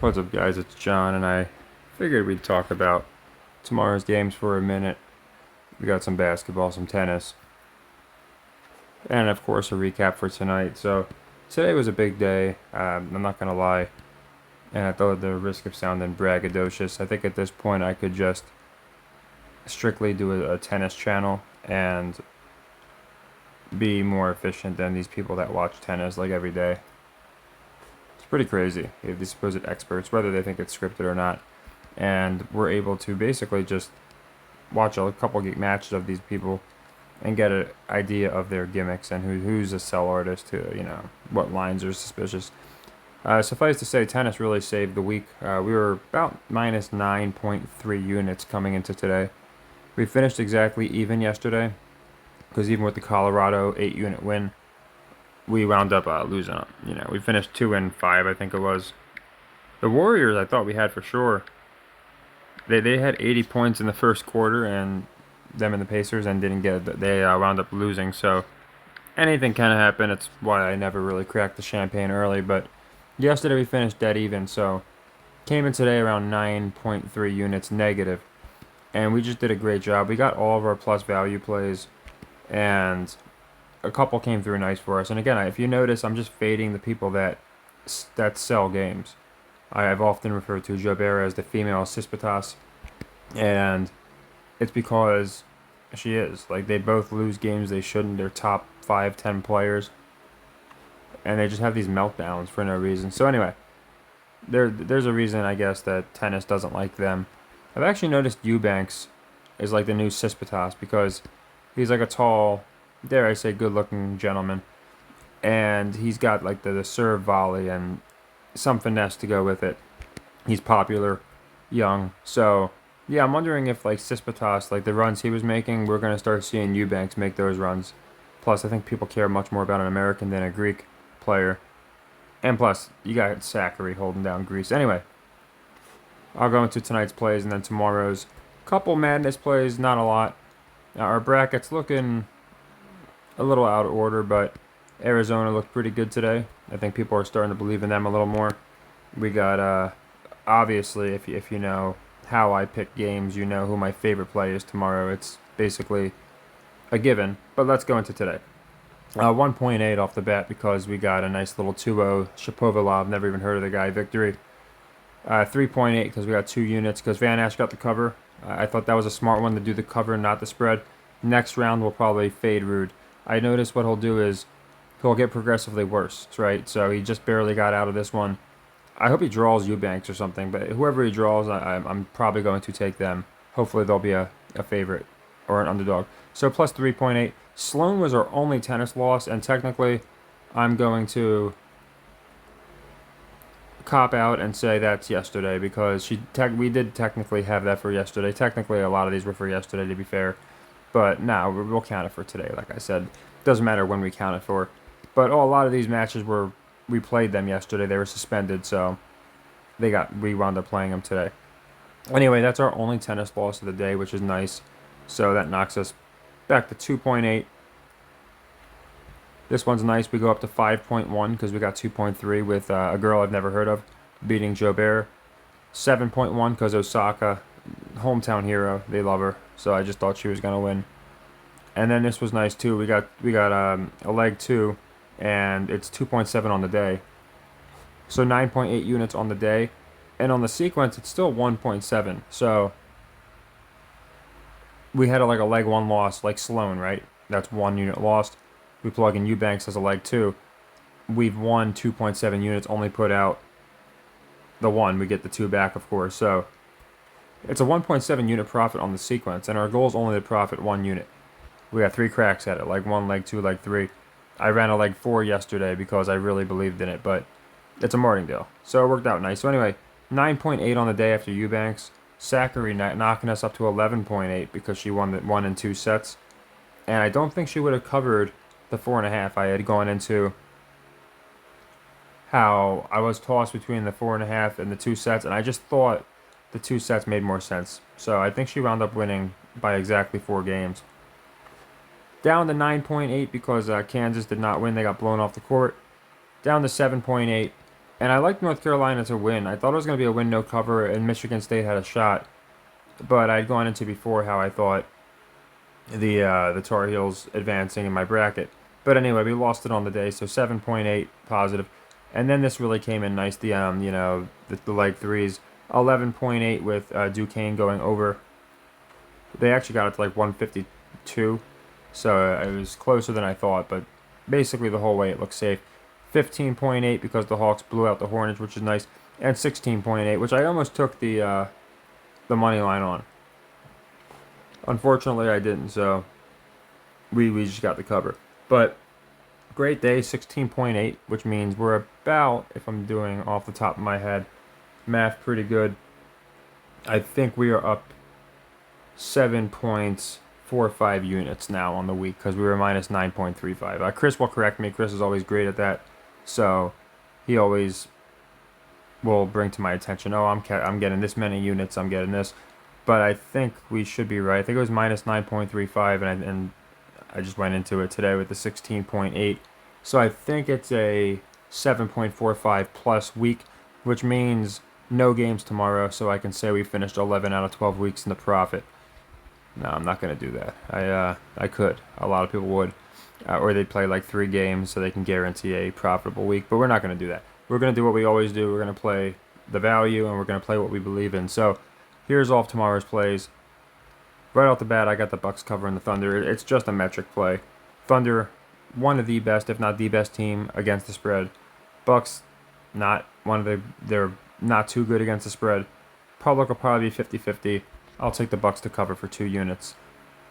What's up, guys? It's John, and I figured we'd talk about tomorrow's games for a minute. We got some basketball, some tennis, and of course a recap for tonight. So today was a big day. I'm not gonna lie, and at the risk of sounding braggadocious, I think at this point I could just strictly do a tennis channel and be more efficient than these people that watch tennis like every day. It's pretty crazy. You have these supposed experts, whether they think it's scripted or not, and we're able to basically just watch a couple matches of these people and get an idea of their gimmicks and who's a sell artist, what lines are suspicious. Suffice to say, tennis really saved the week. We were about minus 9.3 units coming into today. We finished exactly even yesterday, because even with the Colorado 8-unit win, we wound up losing. We finished 2-5, I think it was. The Warriors, I thought we had for sure. They had 80 points in the first quarter, and them and the Pacers, and didn't get it. They wound up losing. So anything can happen. It's why I never really cracked the champagne early. But yesterday we finished dead even. So came in today around 9.3 units negative, and we just did a great job. We got all of our plus value plays, and a couple came through nice for us. And again, if you notice, I'm just fading the people that sell games. I've often referred to Jobert as the female Cispatas, and it's because she is. Like, they both lose games they shouldn't. They're top 5, 10 players, and they just have these meltdowns for no reason. So anyway, there's a reason, I guess, that tennis doesn't like them. I've actually noticed Eubanks is like the new Cispatas, because he's like a tall, dare I say, good-looking gentleman, and he's got like the serve volley and some finesse to go with it. He's popular, young, so yeah, I'm wondering if like Cispatas, like the runs he was making, we're gonna start seeing Eubanks make those runs. Plus, I think people care much more about an American than a Greek player, and plus you got Zachary holding down Greece. Anyway, I'll go into tonight's plays and then tomorrow's. Couple madness plays, not a lot. Our bracket's looking a little out of order, but Arizona looked pretty good today. I think people are starting to believe in them a little more. We got, obviously, if you know how I pick games, you know who my favorite play is tomorrow. It's basically a given, but let's go into today. 1.8 off the bat, because we got a nice little 2-0 Shapovalov, never even heard of the guy, victory. 3.8 because we got 2 units, because Van Ash got the cover. I thought that was a smart one to do the cover, not the spread. Next round we'll probably fade Rude. I noticed what he'll do is he'll get progressively worse, right? So he just barely got out of this one. I hope he draws Eubanks or something, but whoever he draws, I'm probably going to take them. Hopefully they'll be a favorite or an underdog. So plus 3.8. Sloan was our only tennis loss, and technically I'm going to cop out and say that's yesterday, because we did technically have that for yesterday. Technically a lot of these were for yesterday, to be fair. But no, we'll count it for today, like I said. Doesn't matter when we count it for. But a lot of these matches we played them yesterday. They were suspended, so we wound up playing them today. Anyway, that's our only tennis loss of the day, which is nice. So that knocks us back to 2.8. This one's nice. We go up to 5.1 because we got 2.3 with a girl I've never heard of beating Jobert. 7.1 because Osaka, hometown hero, they love her. So I just thought she was gonna win. And then this was nice too. We got a leg 2, and it's 2.7 on the day. So 9.8 units on the day, and on the sequence it's still 1.7. So we had a leg 1 loss, like Sloan, right? That's 1 unit lost. We plug in Eubanks as a leg 2. We've won 2.7 units, only put out the 1. We get the 2 back, of course. So it's a 1.7 unit profit on the sequence, and our goal is only to profit 1 unit. We got 3 cracks at it, leg 1, leg 2, leg 3. I ran a leg 4 yesterday because I really believed in it, but it's a martingale. So it worked out nice. So anyway, 9.8 on the day after Eubanks. Zachary knocking us up to 11.8 because she won the 1 and 2 sets. And I don't think she would have covered the 4.5. I had gone into how I was tossed between the 4.5 and the 2 sets, and I just thought the 2 sets made more sense. So I think she wound up winning by exactly 4 games. Down to 9.8 because Kansas did not win. They got blown off the court. Down to 7.8 And I like North Carolina to win. I thought it was going to be a win no cover, and Michigan State had a shot. But I'd gone into before how I thought the Tar Heels advancing in my bracket. But anyway, we lost it on the day, so 7.8 positive. And then this really came in nice. The leg threes, 11.8 with Duquesne going over. They actually got it to like 152, so it was closer than I thought. But basically the whole way it looked safe. 15.8 because the Hawks blew out the Hornets, which is nice, and 16.8, which I almost took the money line on. Unfortunately, I didn't, so we just got the cover. But great day, 16.8, which means we're about, if I'm doing off the top of my head, math pretty good. I think we are up 7.45 units now on the week because we were minus 9.35. Chris will correct me. Chris is always great at that, so he always will bring to my attention, oh, I'm getting this many units, I'm getting this. But I think we should be right. I think it was minus 9.35, and I just went into it today with the 16.8. So I think it's a 7.45 plus week, which means no games tomorrow, so I can say we finished 11 out of 12 weeks in the profit. No, I'm not going to do that. I could. A lot of people would. Or they'd play like 3 games so they can guarantee a profitable week, but we're not going to do that. We're going to do what we always do. We're going to play the value, and we're going to play what we believe in. So here's all of tomorrow's plays. Right off the bat, I got the Bucks covering the Thunder. It's just a metric play. Thunder, one of the best, if not the best team against the spread. Bucks, not one of they're not too good against the spread. Public will probably be 50-50. I'll take the Bucks to cover for 2 units.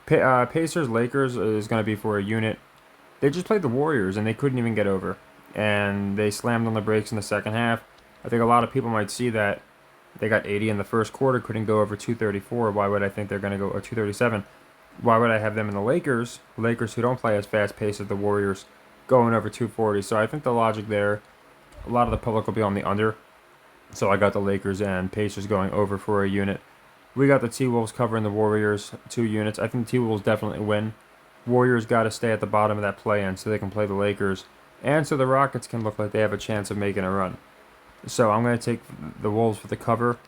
Pacers Lakers is going to be for a unit. They just played the Warriors and they couldn't even get over, and they slammed on the brakes in the second half. I think a lot of people might see that. They got 80 in the first quarter, couldn't go over 234. Why would I think they're going to go or 237? Why would I have them in the Lakers? Lakers who don't play as fast pace as the Warriors going over 240. So I think the logic there, a lot of the public will be on the under. So I got the Lakers and Pacers going over for a unit. We got the T-Wolves covering the Warriors 2 units. I think the T-Wolves definitely win. Warriors got to stay at the bottom of that play-in so they can play the Lakers. And so the Rockets can look like they have a chance of making a run. So I'm going to take the Wolves for the cover.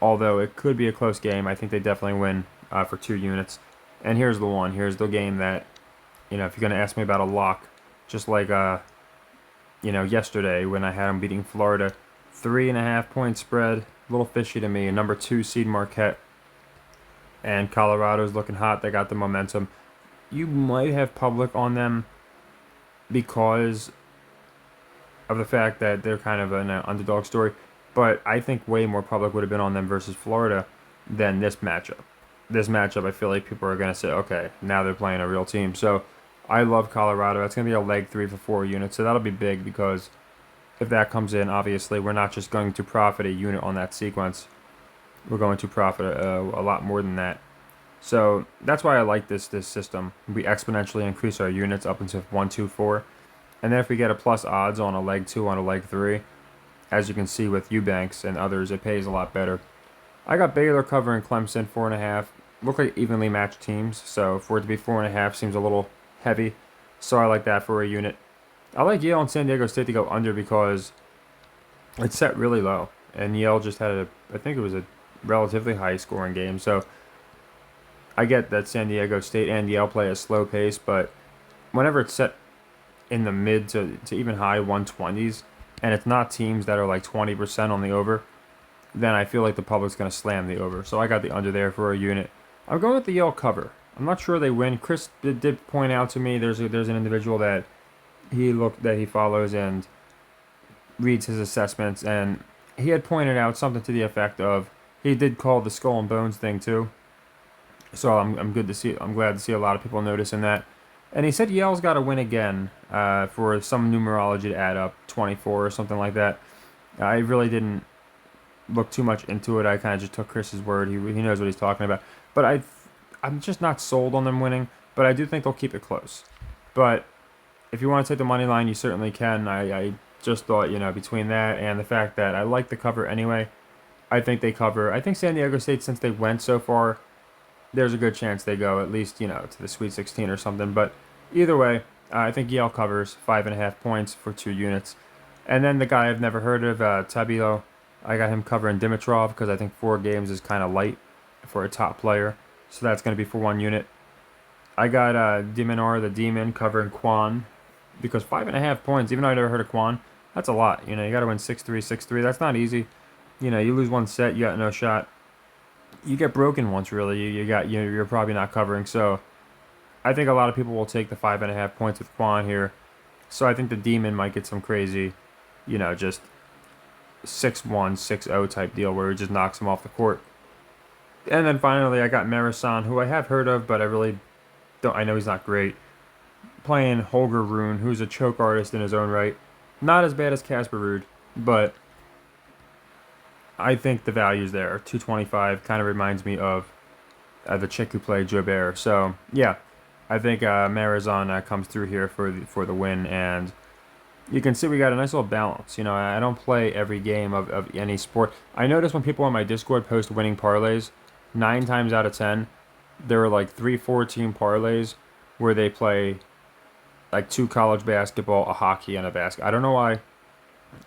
Although it could be a close game, I think they definitely win for 2 units. And here's the one. Here's the game that, if you're going to ask me about a lock, just like, yesterday when I had them beating Florida, 3.5 point spread, a little fishy to me. Number 2 seed Marquette. And Colorado's looking hot. They got the momentum. You might have public on them because of the fact that they're kind of an underdog story, but I think way more public would have been on them versus Florida than this matchup. This matchup, I feel like people are going to say, okay, now they're playing a real team. So I love Colorado. That's going to be a leg 3 for 4 units, so that'll be big because if that comes in, obviously, we're not just going to profit a unit on that sequence. We're going to profit a lot more than that. So that's why I like this system. We exponentially increase our units up into 1, 2, 4. And then if we get a plus odds on a leg 2, on a leg 3, as you can see with Eubanks and others, it pays a lot better. I got Baylor covering Clemson 4.5. Look like evenly matched teams, so for it to be 4.5 seems a little heavy. So I like that for a unit. I like Yale and San Diego State to go under because it's set really low. And Yale just had I think it was a relatively high scoring game. So I get that San Diego State and Yale play a slow pace, but whenever it's set in the mid to even high 120s, and it's not teams that are like 20% on the over, then I feel like the public's going to slam the over. So I got the under there for a unit. I'm going with the Yale cover. I'm not sure they win. Chris did point out to me there's an individual that he follows and reads his assessments, and he had pointed out something to the effect of he did call the skull and bones thing too. So I'm good to see. I'm glad to see a lot of people noticing that. And he said Yale's got to win again for some numerology to add up, 24 or something like that. I really didn't look too much into it. I kind of just took Chris's word. He knows what he's talking about. But I'm just not sold on them winning. But I do think they'll keep it close. But if you want to take the money line, you certainly can. I just thought, between that and the fact that I like the cover anyway, I think they cover. I think San Diego State, since they went so far, there's a good chance they go at least, to the Sweet 16 or something. But either way, I think Yale covers 5.5 points for 2 units. And then the guy I've never heard of, Tabilo, I got him covering Dimitrov because I think 4 games is kind of light for a top player. So that's going to be for 1 unit. I got Diminar, the Demon, covering Quan because 5.5 points, even though I never heard of Quan, that's a lot. You know, you got to win 6-3, 6-3. That's not easy. You know, you lose one set, you got no shot. You get broken once, really. You're probably not covering. So I think a lot of people will take the 5.5 points with Quan here. So I think the Demon might get some crazy, just 6-1, 6-0 type deal where he just knocks him off the court. And then finally, I got Marisan, who I have heard of, but I really don't. I know he's not great. Playing Holger Rune, who's a choke artist in his own right. Not as bad as Casper Ruud, but I think the value's there. 225 kind of reminds me of the chick who played Jobert. So yeah, I think Marizon comes through here for the win, and you can see we got a nice little balance. You know, I don't play every game of any sport. I notice when people on my Discord post winning parlays, 9 times out of 10, there are like 3-4 team parlays where they play like 2 college basketball, a hockey, and a basket. I don't know why.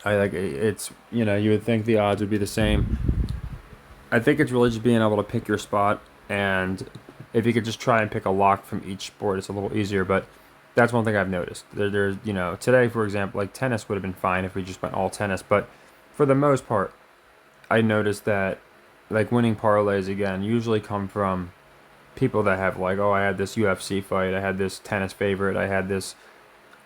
I like it's you would think the odds would be the same. I think it's really just being able to pick your spot, and if you could just try and pick a lock from each sport, it's a little easier. But that's one thing I've noticed. There's today, for example, like tennis would have been fine if we just went all tennis, but for the most part, I noticed that like winning parlays again usually come from people that have like, oh, I had this UFC fight, I had this tennis favorite, I had this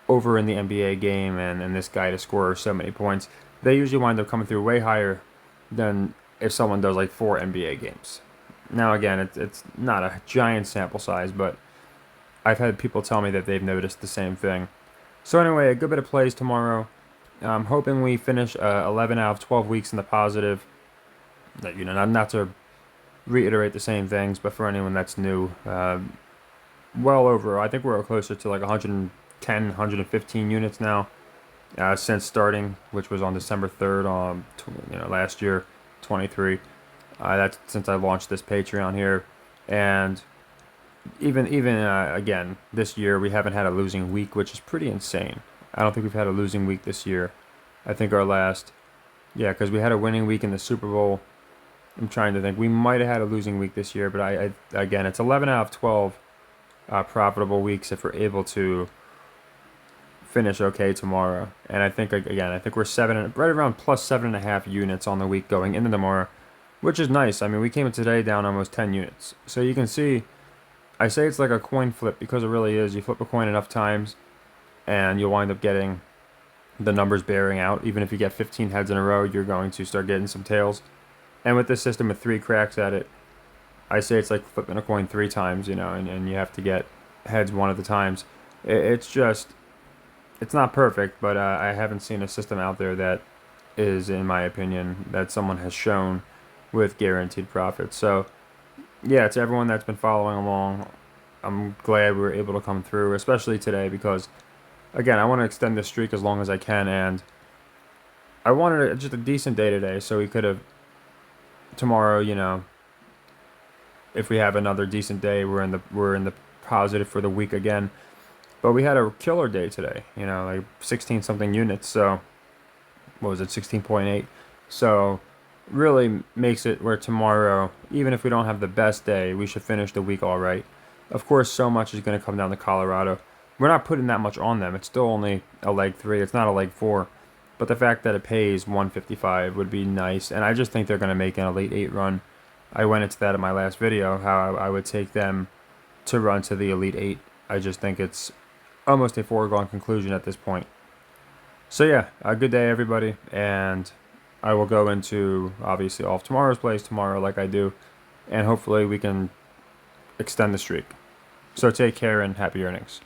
over in the NBA game, and this guy to score so many points. They usually wind up coming through way higher than if someone does like 4 NBA games. Now again, it's not a giant sample size, but I've had people tell me that they've noticed the same thing. So anyway, a good bit of plays tomorrow. I'm hoping we finish 11 out of 12 weeks in the positive. Not to reiterate the same things, but for anyone that's new, well over, I think we're closer to like 110, 115 units now since starting, which was on December 3rd, last year, 23. That's since I launched this Patreon here, and even again this year we haven't had a losing week, which is pretty insane. I don't think we've had a losing week this year. I think our last, because we had a winning week in the Super Bowl. I'm trying to think. We might have had a losing week this year, but I again, it's 11 out of 12 profitable weeks if we're able to finish okay tomorrow. And I think we're right around plus 7.5 units on the week going into tomorrow, which is nice. I mean, we came in today down almost 10 units. So you can see, I say it's like a coin flip because it really is. You flip a coin enough times, and you'll wind up getting the numbers bearing out. Even if you get 15 heads in a row, you're going to start getting some tails. And with this system with 3 cracks at it, I say it's like flipping a coin 3 times, and you have to get heads one at the times. It's not perfect, but I haven't seen a system out there that is, in my opinion, that someone has shown with guaranteed profits. So, yeah, to everyone that's been following along, I'm glad we were able to come through, especially today, because, again, I want to extend this streak as long as I can, and I wanted just a decent day today, so we could have tomorrow, if we have another decent day, we're in the positive for the week again. But we had a killer day today, like 16 something units. So what was it, 16.8? So really makes it where tomorrow, even if we don't have the best day, we should finish the week all right. Of course, so much is going to come down to Colorado. We're not putting that much on them. It's still only a leg 3. It's not a leg 4. But the fact that it pays 155 would be nice, and I just think they're going to make an Elite 8 run. I went into that in my last video, how I would take them to run to the Elite 8. I just think it's almost a foregone conclusion at this point. So yeah, a good day everybody, and I will go into, obviously, all of tomorrow's plays tomorrow like I do, and hopefully we can extend the streak. So take care and happy earnings.